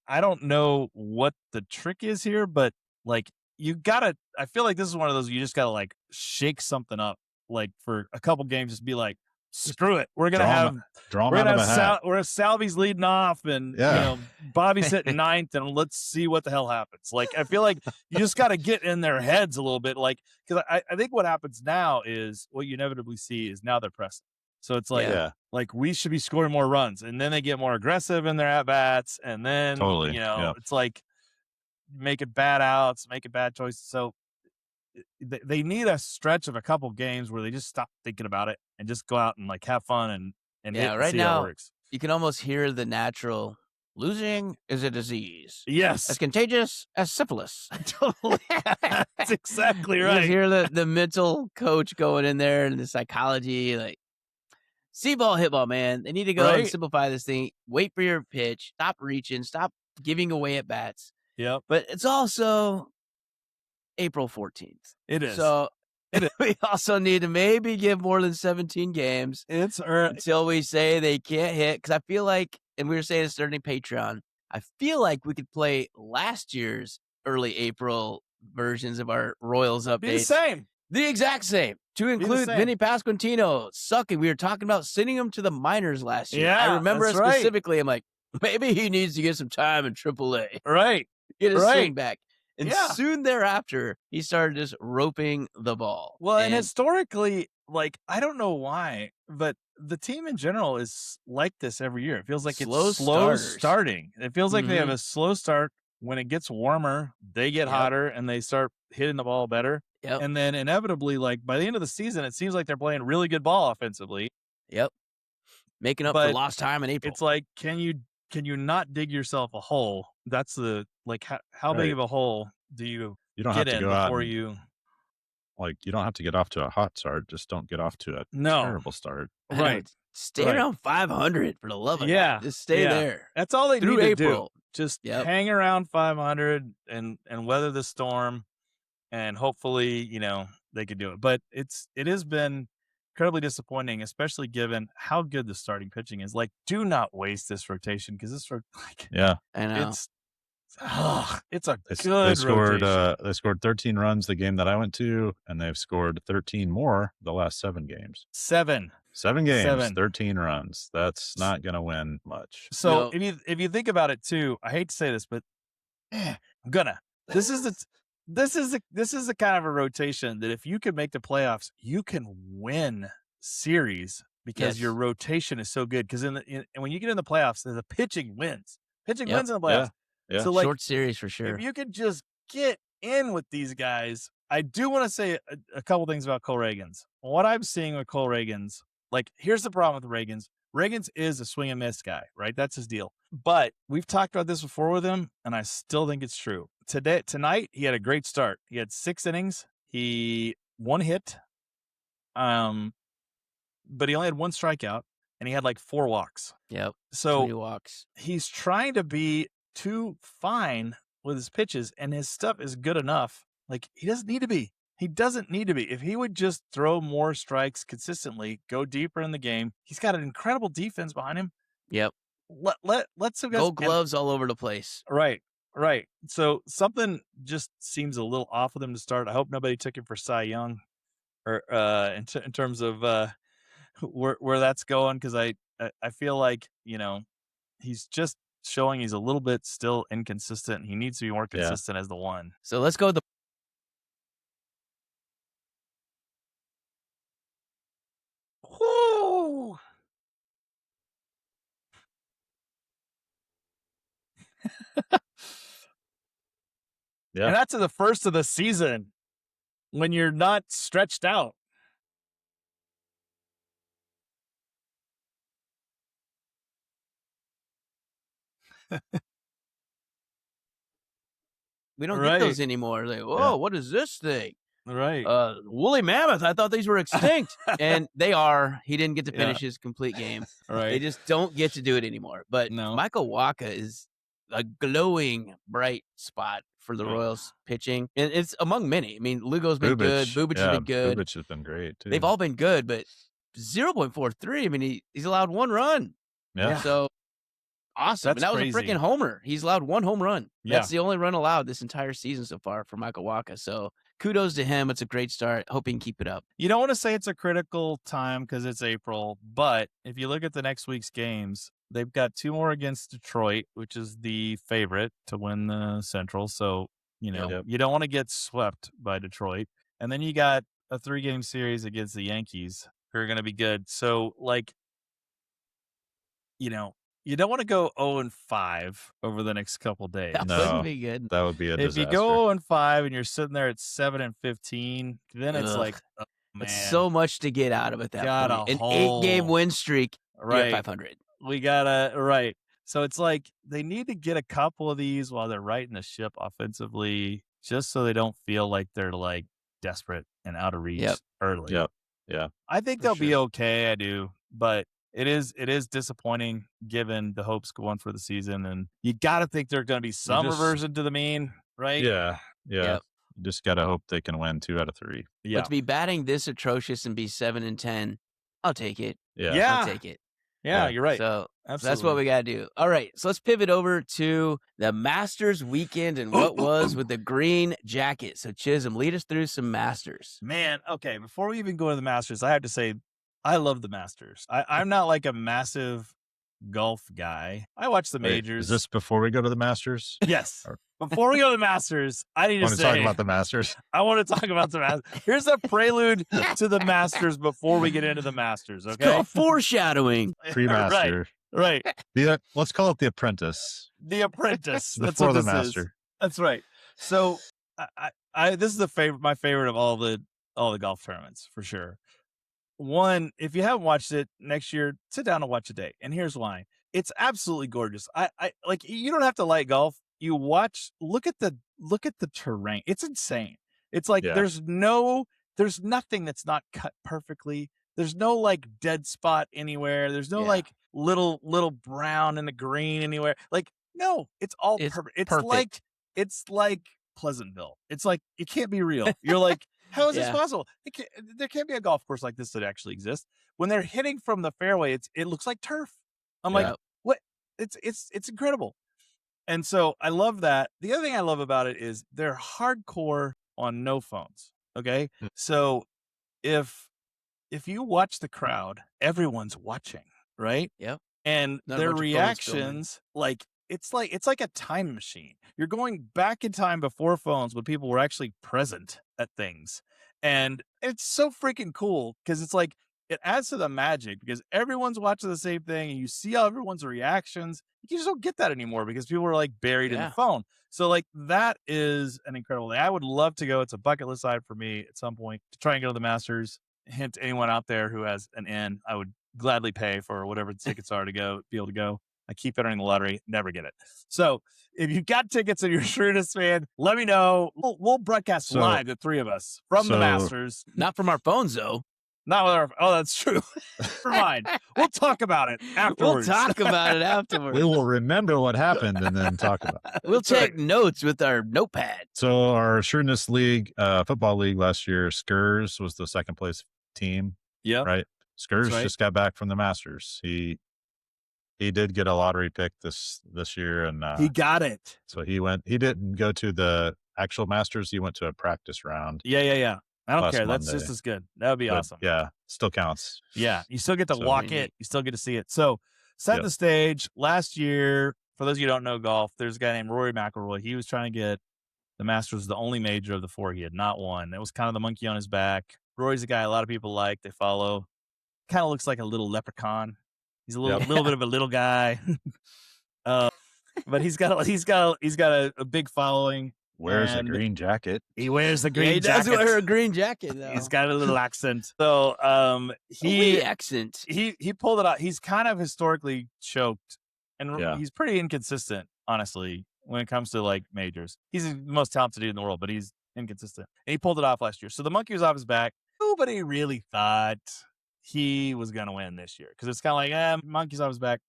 I don't know what the trick is here, but like I feel like this is one of those, you just gotta like shake something up, like for a couple games, just be like, screw it. We're gonna have Salvi's leading off, and Bobby's hitting 9th, and let's see what the hell happens. Like I feel like you just got to get in their heads a little bit, like, because I think what happens now is what you inevitably see is now they're pressing. So it's like like we should be scoring more runs, and then they get more aggressive in their at bats, and then it's like making bad outs, making bad choices. So they need a stretch of a couple games where they just stop thinking about it and just go out and like have fun and hit and right see now how it works. You can almost hear the natural losing is a disease. Yes. As contagious as syphilis. Totally. That's exactly You right. just hear the mental coach going in there and the psychology, like, see ball, hit ball, man. They need to go and simplify this thing. Wait for your pitch. Stop reaching. Stop giving away at bats. Yep. But it's also April 14th. It is. So we also need to maybe give more than 17 games. It's until we say they can't hit. Because I feel like, and we were saying this during Patreon, I feel like we could play last year's early April versions of our Royals updates. Be the same. The exact same. To include Vinny Pasquantino sucking. We were talking about sending him to the minors last year. Yeah, I remember it that's specifically. I'm like, maybe he needs to get some time in AAA. Right. Get his swing back. And soon thereafter, he started just roping the ball. Well, and historically, like, I don't know why, but the team in general is like this every year. It feels like it's slow starting. It feels like they have a slow start, when it gets warmer, they get hotter and they start hitting the ball better. Yep. And then inevitably, like by the end of the season, it seems like they're playing really good ball offensively. Yep. Making up for lost time in April. It's like, can you not dig yourself a hole? That's the like how big of a hole do you don't get have to in go out before and, you you don't have to get off to a hot start. Just don't get off to a terrible start. Right. Stay around 500 for the love of God. Just stay there. That's all they through need to April. do. Just hang around 500 and weather the storm, and hopefully, they could do it. But it has been incredibly disappointing, especially given how good the starting pitching is. Like, do not waste this rotation because this I know. It's a good rotation. They scored 13 runs the game that I went to, and they've scored 13 more the last 7 games. 7 games, 13 runs. That's not going to win much. So if you think about it too, I hate to say this, but I'm gonna. This is the kind of a rotation that if you can make the playoffs, you can win series because your rotation is so good. Because when you get in the playoffs, the pitching wins. Pitching wins in the playoffs. Yeah. So short series for sure. If you could just get in with these guys, I do want to say a couple things about Cole Reagans. What I'm seeing with Cole Reagans, here's the problem with Reagans. Reagans is a swing and miss guy, right? That's his deal. But we've talked about this before with him, and I still think it's true. Tonight, he had a great start. He had 6 innings. He 1 hit, but he only had 1 strikeout, and he had 4 walks. Yep. So 3 walks. He's trying to be too fine with his pitches, and his stuff is good enough. He doesn't need to be. He doesn't need to be. If he would just throw more strikes consistently, go deeper in the game, he's got an incredible defense behind him. Yep. Let's some guys Gold gloves all over the place. Right. So something just seems a little off with him to start. I hope nobody took him for Cy Young, or in terms of where that's going, because I feel like he's just showing he's a little bit still inconsistent. He needs to be more consistent as the one. So let's go with the Woo! And that's the first of the season when you're not stretched out. We don't get those anymore. Whoa, what is this thing? Right. Woolly mammoth. I thought these were extinct. And they are. He didn't get to finish his complete game. Right. They just don't get to do it anymore. But Michael Wacha is a glowing, bright spot for the Royals pitching. And it's among many. I mean, Lugo's been good. Bubic has been good. Bubic has been great, too. They've all been good, but 0.43. I mean, he's allowed 1 run. Yeah. So awesome. And that was a freaking homer. He's allowed 1 home run. That's the only run allowed this entire season so far for Michael Wacha. So kudos to him. It's a great start. Hope he can keep it up. You don't want to say it's a critical time because it's April, but if you look at the next week's games, they've got 2 more against Detroit, which is the favorite to win the Central. So, you don't want to get swept by Detroit. And then you got a 3-game series against the Yankees who are going to be good. So, you don't want to go 0-5 over the next couple days. That wouldn't be good. That would be a disaster. If you go 0-5 and you're sitting there at 7-15, then it's man. It's so much to get out of it. An 8-game win streak. Right. 500. We gotta So it's they need to get a couple of these while they're righting the ship offensively, just so they don't feel like they're desperate and out of reach early. Yep. Yeah. I think they'll be okay. I do, but it is disappointing given the hopes going for the season, and you got to think there's going to be some reversion to the mean, right? Yeah. Yep. You just got to hope they can win 2 out of 3. Yeah. But to be batting this atrocious and be 7-10, I'll take it. Yeah. I'll take it. Yeah, you're right. So absolutely. That's what we got to do. All right, so let's pivot over to the Masters weekend and what was with the green jacket. So Chisholm, lead us through some Masters. Man, okay, before we even go to the Masters, I have to say I love the Masters. I'm not a massive golf guy. I watch the majors. Is this before we go to the Masters? Yes. Before we go to the Masters, I need to say. Want to talk about the Masters? I want to talk about the Masters. Here's a prelude to the Masters before we get into the Masters, okay? It's called foreshadowing. Pre-Master. Right. Let's call it The Apprentice. The Apprentice. That's before what the this Master. That's right. So this is my favorite of all the golf tournaments for sure. One, if you haven't watched it next year, sit down and watch a day. And here's why. It's absolutely gorgeous. I like, you don't have to like golf. You look at the terrain. It's insane. It's like Yeah. there's nothing that's not cut perfectly. There's no like dead spot anywhere. There's no like little brown in the green anywhere. Like, no, it's all perfect. It's like Pleasantville. It's like, it can't be real. You're like, how is this possible? There can't be a golf course like this that actually exists. When they're hitting from the fairway, it looks like turf. I'm like, what? It's incredible. And so I love that. The other thing I love about it is they're hardcore on no phones. Okay. So if you watch the crowd, everyone's watching, right? Yep. And Not a their bunch of phones reactions, like, it's like a time machine. You're going back in time before phones when people were actually present at things. And it's so freaking cool because it's like, it adds to the magic because everyone's watching the same thing and you see all everyone's reactions. You just don't get that anymore because people are like buried in the phone. So like, that is an incredible thing. I would love to go. It's a bucket list item for me at some point to try and go to the Masters. Hint to anyone out there who has an in, I would gladly pay for whatever the tickets are to be able to go. I keep entering the lottery, never get it. So if you've got tickets and you're a Shrewdness fan, let me know. We'll broadcast live, the three of us, from the Masters. Not from our phones, though. Not with our. Oh, that's true. Never mind. We'll talk about it afterwards. We'll talk about it afterwards. We will remember what happened and then talk about it. We'll take notes with our notepad. So our Shrewdness League, football league last year, Skurs was the second place team. Yeah. Right. Skurs just got back from the Masters. He did get a lottery pick this year, and he got it. So he didn't go to the actual Masters. He went to a practice round. Yeah. I don't care. Monday. That's just as good. That would be awesome. Yeah, still counts. Yeah, you still get to walk it. You still get to see it. So set the stage. Last year, for those of you who don't know golf, there's a guy named Rory McIlroy. He was trying to get the Masters, the only major of the four he had not won. It was kind of the monkey on his back. Rory's a guy a lot of people like. They follow. Kind of looks like a little leprechaun. He's a little bit of a little guy, but he's got a big following. Wears a green jacket. He wears the green jacket. He does wear a green jacket, though. He's got a little accent. So he pulled it out. He's kind of historically choked, and he's pretty inconsistent, honestly, when it comes to like majors. He's the most talented dude in the world, but he's inconsistent. And he pulled it off last year. So the monkey was off his back. Nobody really thought he was going to win this year because it's kind of like, monkey's off his back.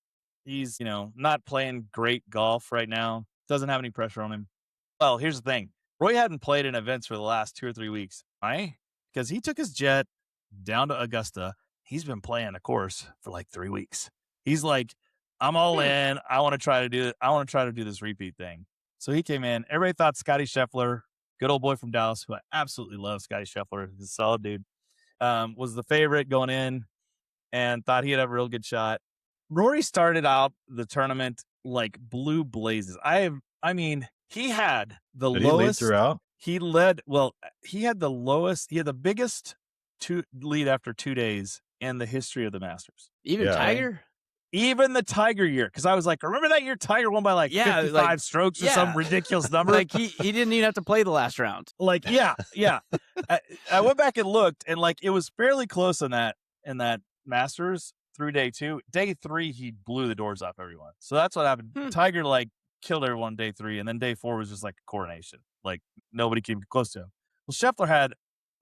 He's, not playing great golf right now. Doesn't have any pressure on him. Well, here's the thing. Roy hadn't played in events for the last 2 or 3 weeks. Why? Because he took his jet down to Augusta. He's been playing a course for like 3 weeks. He's like, I'm all in. I want to try to do it. I want to try to do this repeat thing. So he came in. Everybody thought Scotty Scheffler, good old boy from Dallas, who I absolutely love, Scotty Scheffler, he's a solid dude, was the favorite going in and thought he'd have a real good shot. Rory started out the tournament like blue blazes. He had the lowest. He lead throughout? He led. Well, he had the lowest. He had the biggest lead after 2 days in the history of the Masters. Even Tiger? Even the Tiger year. Because I was like, remember that year Tiger won by like 55 strokes or some ridiculous number? Like he didn't even have to play the last round. Like, yeah. I went back and looked, and like it was fairly close in that Masters through day 2. Day 3, he blew the doors off everyone. So that's what happened. Tiger like killed everyone day 3, and then day 4 was just like a coronation. Like nobody came close to him. Well, Scheffler had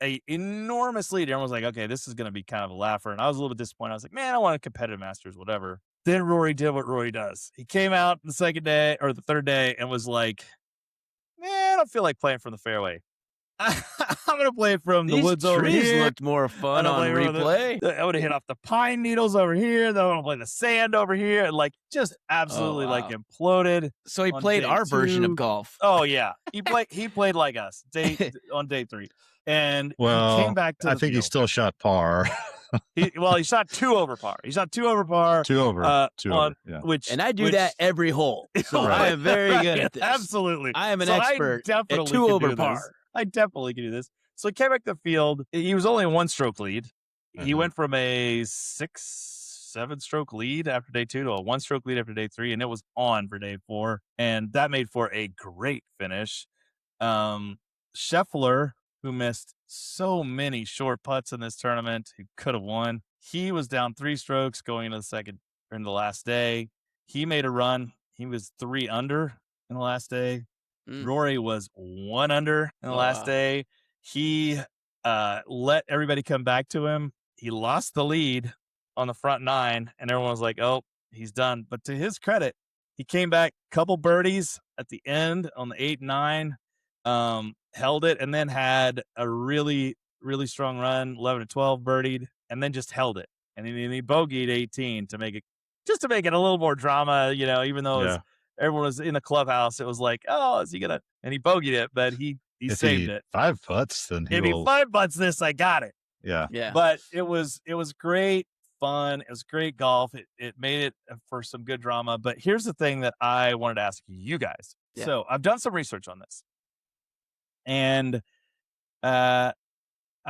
a enormous lead. Everyone was like, okay, this is going to be kind of a laugher. And I was a little bit disappointed. I was like, man, I want a competitive Masters, whatever. Then Rory did what Rory does. He came out the second day or the third day and was like, man, I don't feel like playing from the fairway. I'm going to play from the woods over here. These trees looked more fun on replay. I would have hit off the pine needles over here. Then I want to play the sand over here. And like just absolutely like imploded. So he played our version of golf. Oh yeah. He played like us on day 3. And he came back to I think he still shot par. He shot 2 over par. He shot 2 over par. 2 over. 2 over. Yeah. And I do that every hole. So I am very good at this. Absolutely. I am an expert at 2 over par. I definitely can do this. So he came back to the field. He was only a 1-stroke lead. He went from a 6 7-stroke lead after day 2 to a 1-stroke lead after day 3, and it was on for day 4, and that made for a great finish. Scheffler, who missed so many short putts in this tournament, who could have won, he was down 3 strokes going into the last day. He made a run. He was 3 under in the last day. Rory was 1 under in the last day. He let everybody come back to him. He lost the lead on the front 9, and everyone was like, oh, he's done. But to his credit, he came back, couple birdies at the end on the 8 and 9, held it, and then had a really, really strong run, 11 and 12 birdied, and then just held it. And he bogeyed 18 to make it a little more drama, even though everyone was in the clubhouse. It was like, oh, is he going to? And he bogeyed it, but he saved it. 5 putts, then if he 5 putts this, I got it. Yeah. But it was great fun. It was great golf. It made it for some good drama. But here's the thing that I wanted to ask you guys. Yeah. So I've done some research on this, and I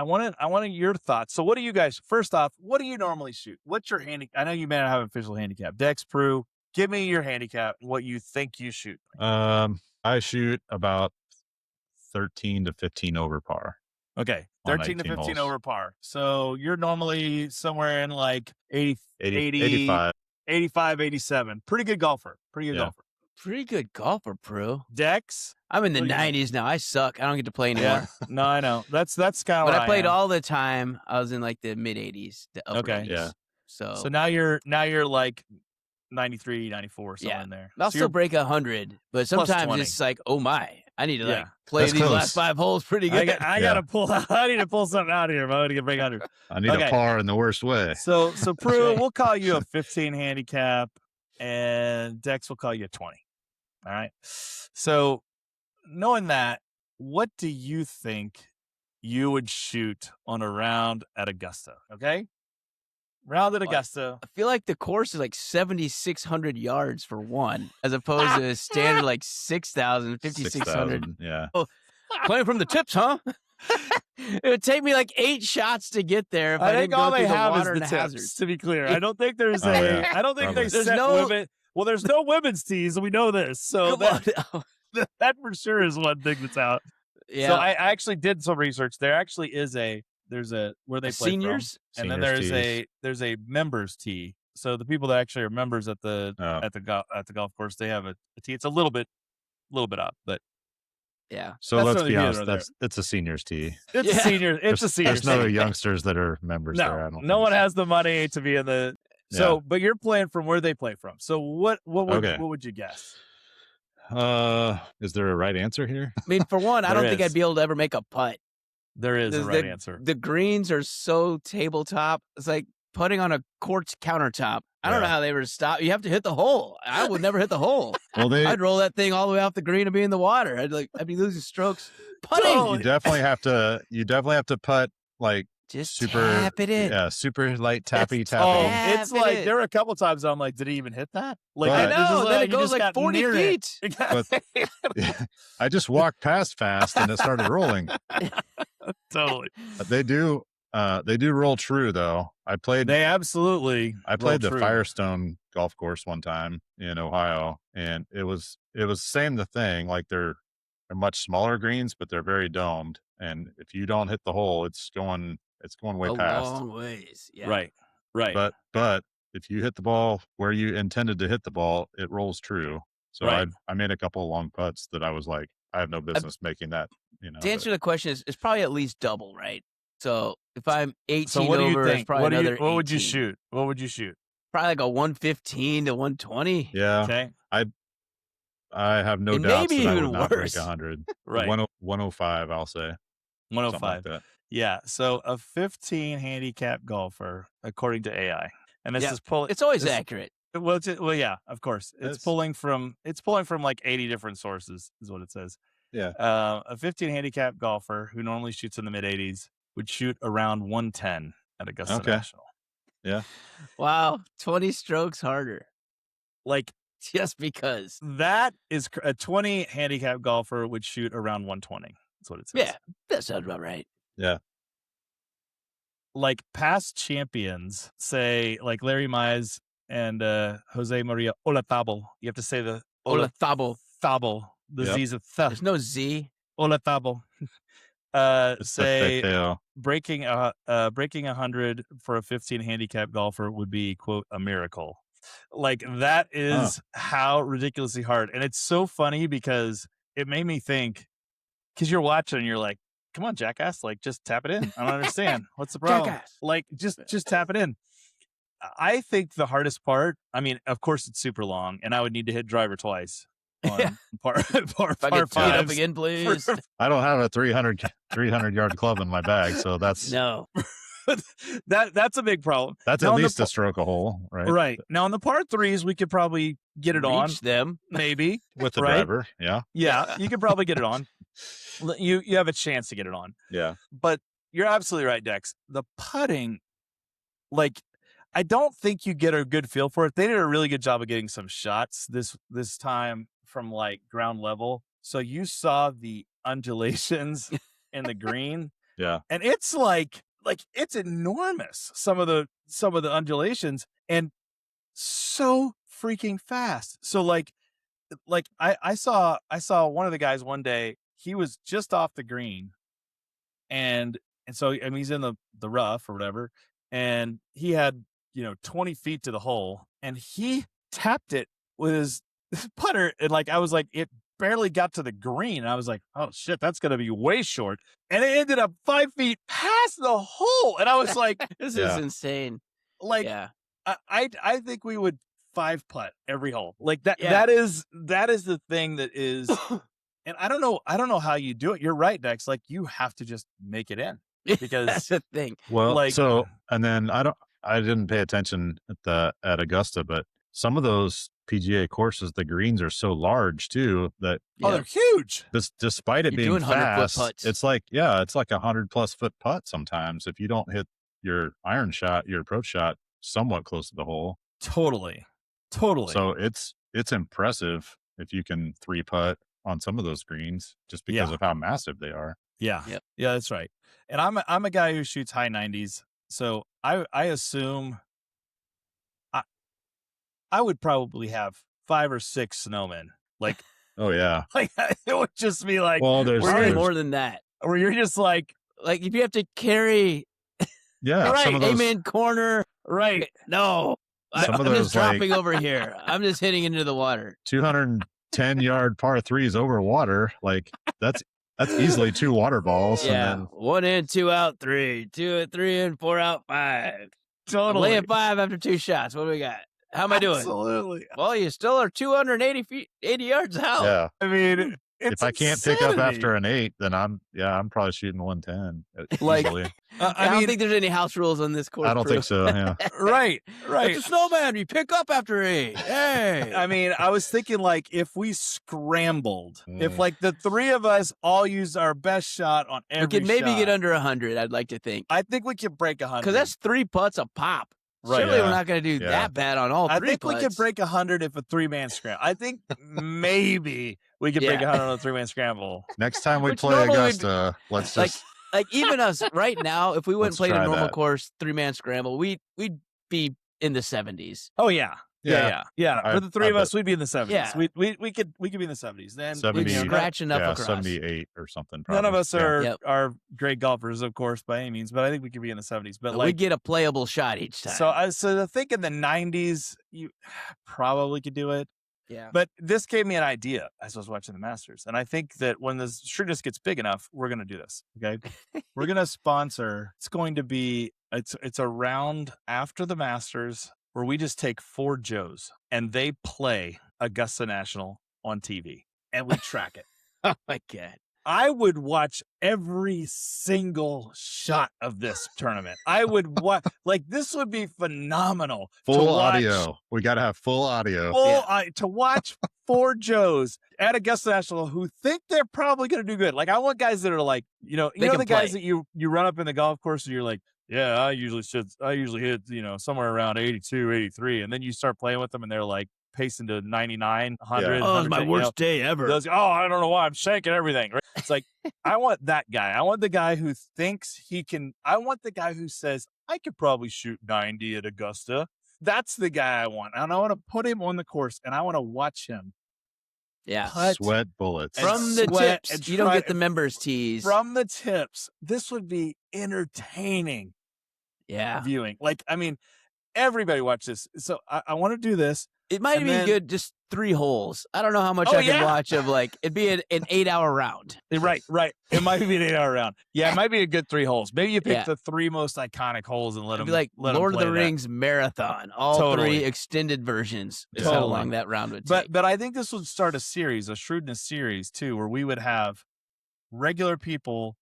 wanted your thoughts. So what do you guys? First off, what do you normally shoot? What's your handicap? I know you may not have an official handicap. Dex, Prue, give me your handicap. What you think you shoot? I shoot about 13 to 15 over par. Okay, 13 to 15 holes. Over par. So you're normally somewhere in like 85, 87. Pretty good golfer. Pretty good golfer, Prue. Dex? I'm in the 90s now. I suck. I don't get to play anymore. Yeah. No, I know. That's kind of what I played all the time. I was in like the mid 80s, the upper 80s. Yeah. So now you're like 93, 94, somewhere in there. I'll still break 100, but sometimes it's like, oh my, I need to play these last 5 holes pretty good. I need to pull something out here if I want to get break 100. I need a par in the worst way. So Prue, we'll call you a 15 handicap, and Dex will call you a 20. All right. So knowing that, what do you think you would shoot on a round at Augusta? Okay. Round at Augusta. I feel like the course is like 7,600 yards for one, as opposed to a standard like 6,000, 5,600. Yeah. Oh, playing from the tips, huh? It would take me like 8 shots to get there if I didn't go through the water and hazards. To be clear, I don't think there's I don't think there's no women. Well, there's no women's tees, and we know this. So that for sure is one thing that's out. Yeah. So I actually did some research. There actually is there's a where they play seniors, from, and then there's a members tee. So the people that actually are members at the golf course, they have a tee. It's a little bit up, but yeah. So let's be honest, it's a seniors tee. It's a senior. It's a senior. There's no youngsters that are members there. I don't no one has the money to be in the. So, but you're playing from where they play from. So what would you guess? Is there a right answer here? I mean, for one, I don't think I'd be able to ever make a putt. There is a right answer. The greens are so tabletop. It's like putting on a quartz countertop. I don't know how they were stopped. You have to hit the hole. I would never hit the hole. Well, I'd roll that thing all the way off the green and be in the water. I'd be losing strokes putting. You definitely have to putt like just super tap it in. Yeah, super light tappy. It's like there were a couple times I'm like, did he even hit that? Like I know. Then it goes like 40 feet. But I just walked past fast and it started rolling. Totally. They do roll true though. I played the Firestone golf course one time in Ohio, and it was the thing. Like they're much smaller greens, but they're very domed. And if you don't hit the hole, it's going way past. A long ways. Yeah. Right. But if you hit the ball where you intended to hit the ball, it rolls true. So I made a couple of long putts that I was like, I have no business making that. To answer the question, it's probably at least double, right? So if I'm 18 so what over, do you think? it's probably another 18. What would you shoot? Probably like a 115 to 120. Yeah. Okay. I have no doubts maybe that I even would not worse. break 100. Right. 105, I'll say. 105. Like yeah. So a 15 handicap golfer, according to AI, and this is pulling. It's always accurate. Well, yeah, of course. It's pulling from like 80 different sources, is what it says. Yeah. A 15 handicap golfer who normally shoots in the mid 80s would shoot around 110 at Augusta National. Yeah. Wow. 20 strokes harder. Like, just because. That is a 20 handicap golfer would shoot around 120. That's what it says. Yeah. That sounds about right. Yeah. like past champions, say like Larry Mize and Jose Maria Olazabal. You have to say the Olazabal. Olazabal. The Yep. Z's of There's no Z. Olazabal. It's Say Teo. breaking 100 for a 15 handicap golfer would be, quote, a miracle. Like that is how ridiculously hard. And it's so funny because it made me think, because you're watching and you're like, come on, jackass, like just tap it in. I don't understand. What's the problem? Jackass. Like just tap it in. I think the hardest part, I mean, of course it's super long and I would need to hit driver twice on par If I could tee it up again, please. I don't have a 300 yard club in my bag, so that's No. that's a big problem. That's Now at on the least a stroke a hole, right? Right. Now on the par threes, we could probably get it on. Reach them. Maybe. With the Right? driver, yeah. Yeah, you could probably get it on. You have a chance to get it on. Yeah. But you're absolutely right, Dex. The putting, like, I don't think you get a good feel for it. They did a really good job of getting some shots this time from like ground level. So you saw the undulations in the green. Yeah. And it's like it's enormous. Some of the undulations and so freaking fast. So like I saw one of the guys one day, he was just off the green and so I mean he's in the rough or whatever, and he had 20 feet to the hole, and he tapped it with his putter, and like I was like, it barely got to the green. And I was like, oh shit, that's gonna be way short. And it ended up 5 feet past the hole. And I was like, This is insane. like Yeah. I think we would 5-putt every hole. Like that Yeah. that is the thing that is. And I don't know how you do it. You're right, Dex. Like you have to just make it in That's because the thing. Well, like- so and then I didn't pay attention at Augusta, but some of those PGA courses, the greens are so large too that they're huge. despite it You're being doing 100-foot fast, putts. it's like a 100+ foot putt sometimes if you don't hit your iron shot, your approach shot somewhat close to the hole. Totally. So it's impressive if you can 3-putt on some of those greens just because of how massive they are. Yeah. Yep. Yeah, that's right. And I'm a guy who shoots high 90s. So I assume I would probably have 5 or 6 snowmen. Like Oh yeah. like it would just be like Well, there's More than that. where you're just like Like if you have to carry yeah, right, some of those amen corner. right. No. Some of I'm those, just dropping over here. I'm just hitting into the water. 210 yard par threes over water, like that's easily 2 water balls. Yeah. And then 1 in, 2 out, 3. 2 in, 3 in, 4 out, 5. I'm Totally. laying 5 after 2 shots. What do we got? How am I doing? Absolutely. Well, you still are 280 yards out. yeah, I mean, it's if I can't pick up insanity. after an 8, then I'm probably shooting 110 Like, easily. I don't mean, think there's any house rules on this course. I don't think so. Yeah. right. It's a snowman. You pick up after 8. Hey. I mean, I was thinking like if we scrambled, if Mm. like the 3 of us all used our best shot on every we could maybe shot, get under 100, I'd like to think. I think we could break 100. Because that's 3 putts a pop. Right. Surely Yeah. we're not going to do Yeah. that bad on all 3 I think putts. we could break 100 if a 3-man scramble. I think maybe we could break Yeah. 100 on a 3-man scramble. Next time we Which play normally would Augusta, let's like- just Like even us right now, if we went and Let's played a try normal that. course 3-man scramble, we'd be in the Oh 70s. yeah. For the 3 of us, we'd be in the 70s. Yeah. We could be in the 70s. Then 70, We'd scratch enough across. 78 or something. none of probably. us Yeah. are great golfers, of course, by any means, but I think we could be in the 70s. But But like we'd get a playable shot each time. so I think in the 90s you probably could do it. yeah. But this gave me an idea as I was watching the Masters. And I think that when the Shrewdness gets big enough, we're going to do this. Okay. We're going to sponsor. It's going to be, it's a round after the Masters where we just take 4 Joes and they play Augusta National on TV and we track it. Oh my God. I would watch every single shot of this tournament. I would watch, like, this would be phenomenal. to Full watch audio. We got to have full audio. to watch 4 Joes at Augusta National who think they're probably going to do good. Like I want guys that are like, They the can guys play. that you run up in the golf course and you're like, yeah, I usually hit, somewhere around 82, 83. And then you start playing with them and they're like pacing to 99, 100. Oh, it's my 110, worst day ever. Goes, I don't know why I'm shanking everything. Right? It's like, I want that guy. I want the guy who thinks he can. I want the guy who says, I could probably shoot 90 at Augusta. That's the guy I want. And I want to put him on the course, and I want to watch him. Yeah. Sweat bullets. From the tips. You don't get the members tees. From the tips. This would be entertaining. Yeah. Viewing. Like, I mean, everybody watch this. So I want to do this. It might be good, just 3 holes. I don't know how much I can watch of, like, it'd be an 8-hour round. Right. It might be an 8-hour round. Yeah, it might be a good 3 holes. Maybe you pick the 3 most iconic holes and let them be like Lord of the Rings marathon. All 3 extended versions is how long that round would take. But I think this would start a series, a Shrewdness series too, where we would have regular people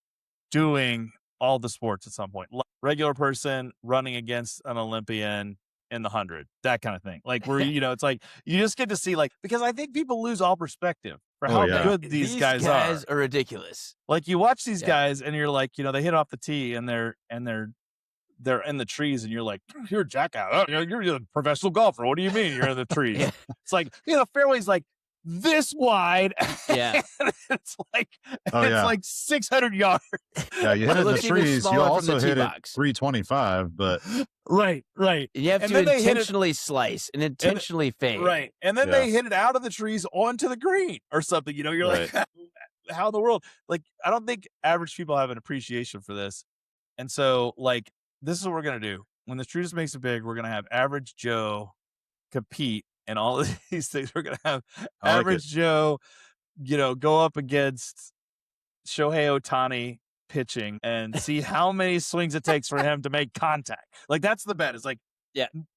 doing all the sports at some point. Regular person running against an Olympian in the 100, that kind of thing. Like where, it's like, you just get to see, like, because I think people lose all perspective for how good these guys are ridiculous. Like you watch these guys and you're like, they hit off the tee and they're in the trees and you're like, you're a jackass. You're a professional golfer. What do you mean you're in the trees? It's like, the fairway's like this wide. Yeah. It's like, like 600 yards. Yeah, you hit it in the trees. You also hit it 325, but right. And you have to intentionally slice and intentionally fade. Right. And then they hit it out of the trees onto the green or something. You're like, how in the world? Like, I don't think average people have an appreciation for this. And so, like, this is what we're going to do. When the Shrewdness makes it big, we're going to have average Joe compete and all of these things. We're going to have average Joe, go up against Shohei Ohtani pitching and see how many swings it takes for him to make contact. Like, that's the bet. It's like,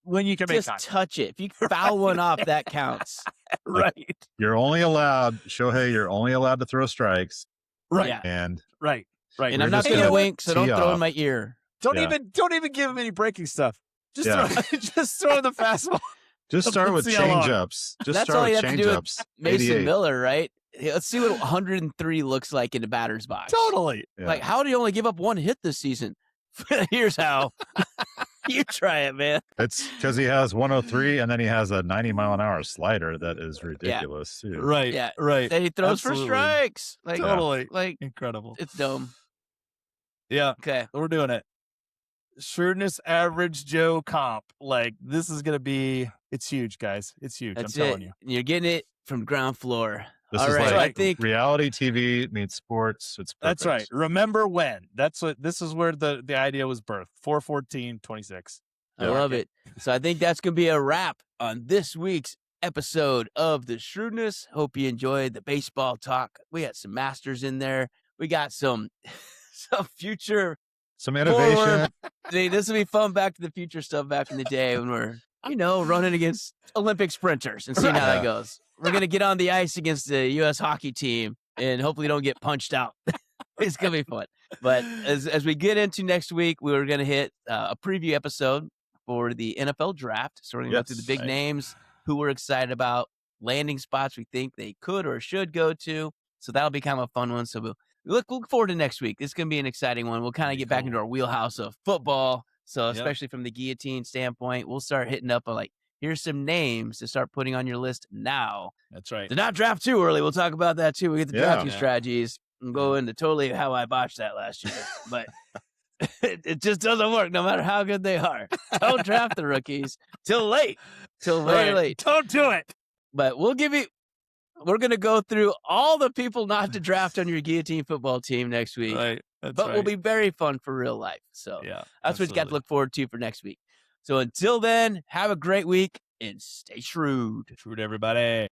when you can make contact. Just touch it. If you foul one off, that counts. Right. You're only allowed to throw strikes. Right. Yeah. And right. And I'm not going to wink, so don't throw in my ear. Don't even give him any breaking stuff. Just throw the fastball. Just start with change-ups. That's all you have to do with Mason Miller, right? Let's see what 103 looks like in the batter's box. Totally. Yeah. Like, how do you only give up 1 hit this season? Here's how. You try it, man. It's because he has 103, and then he has a 90-mile-an-hour slider that is ridiculous, too. Right. Yeah. Right. Then he throws for strikes. Like, totally. Like, incredible. It's dumb. Yeah. Okay. We're doing it. Shrewdness average Joe comp. Like, this is going to be, it's huge, guys. It's huge. That's I'm telling you. You're getting it from ground floor. This All is right, like I think reality TV meets sports. It's perfect. That's right. Remember when? This is where the idea was birthed. 4/14/26. I love it. So I think that's going to be a wrap on this week's episode of The Shrewdness. Hope you enjoyed the baseball talk. We got some Masters in there. We got some future. Some innovation. This will be fun Back to the Future stuff back in the day when we're, running against Olympic sprinters and seeing how that goes. We're going to get on the ice against the U.S. hockey team and hopefully don't get punched out. It's going to be fun. But as we get into next week, we're going to hit a preview episode for the NFL draft. So we're going to go through the big names, who we're excited about, landing spots we think they could or should go to. So that'll be kind of a fun one. So we'll look forward to next week. It's going to be an exciting one. We'll kind of get back into our wheelhouse of football. So especially from the guillotine standpoint, we'll start hitting up like, here's some names to start putting on your list now. That's right. To not draft too early. We'll talk about that too. We get the drafting strategies and go into totally how I botched that last year. But it just doesn't work no matter how good they are. Don't draft the rookies till very late. Don't do it. But we're going to go through all the people not to draft on your guillotine football team next week. Right. But will be very fun for real life. So that's what you got to look forward to for next week. So until then, have a great week and stay shrewd. Shrewd, everybody.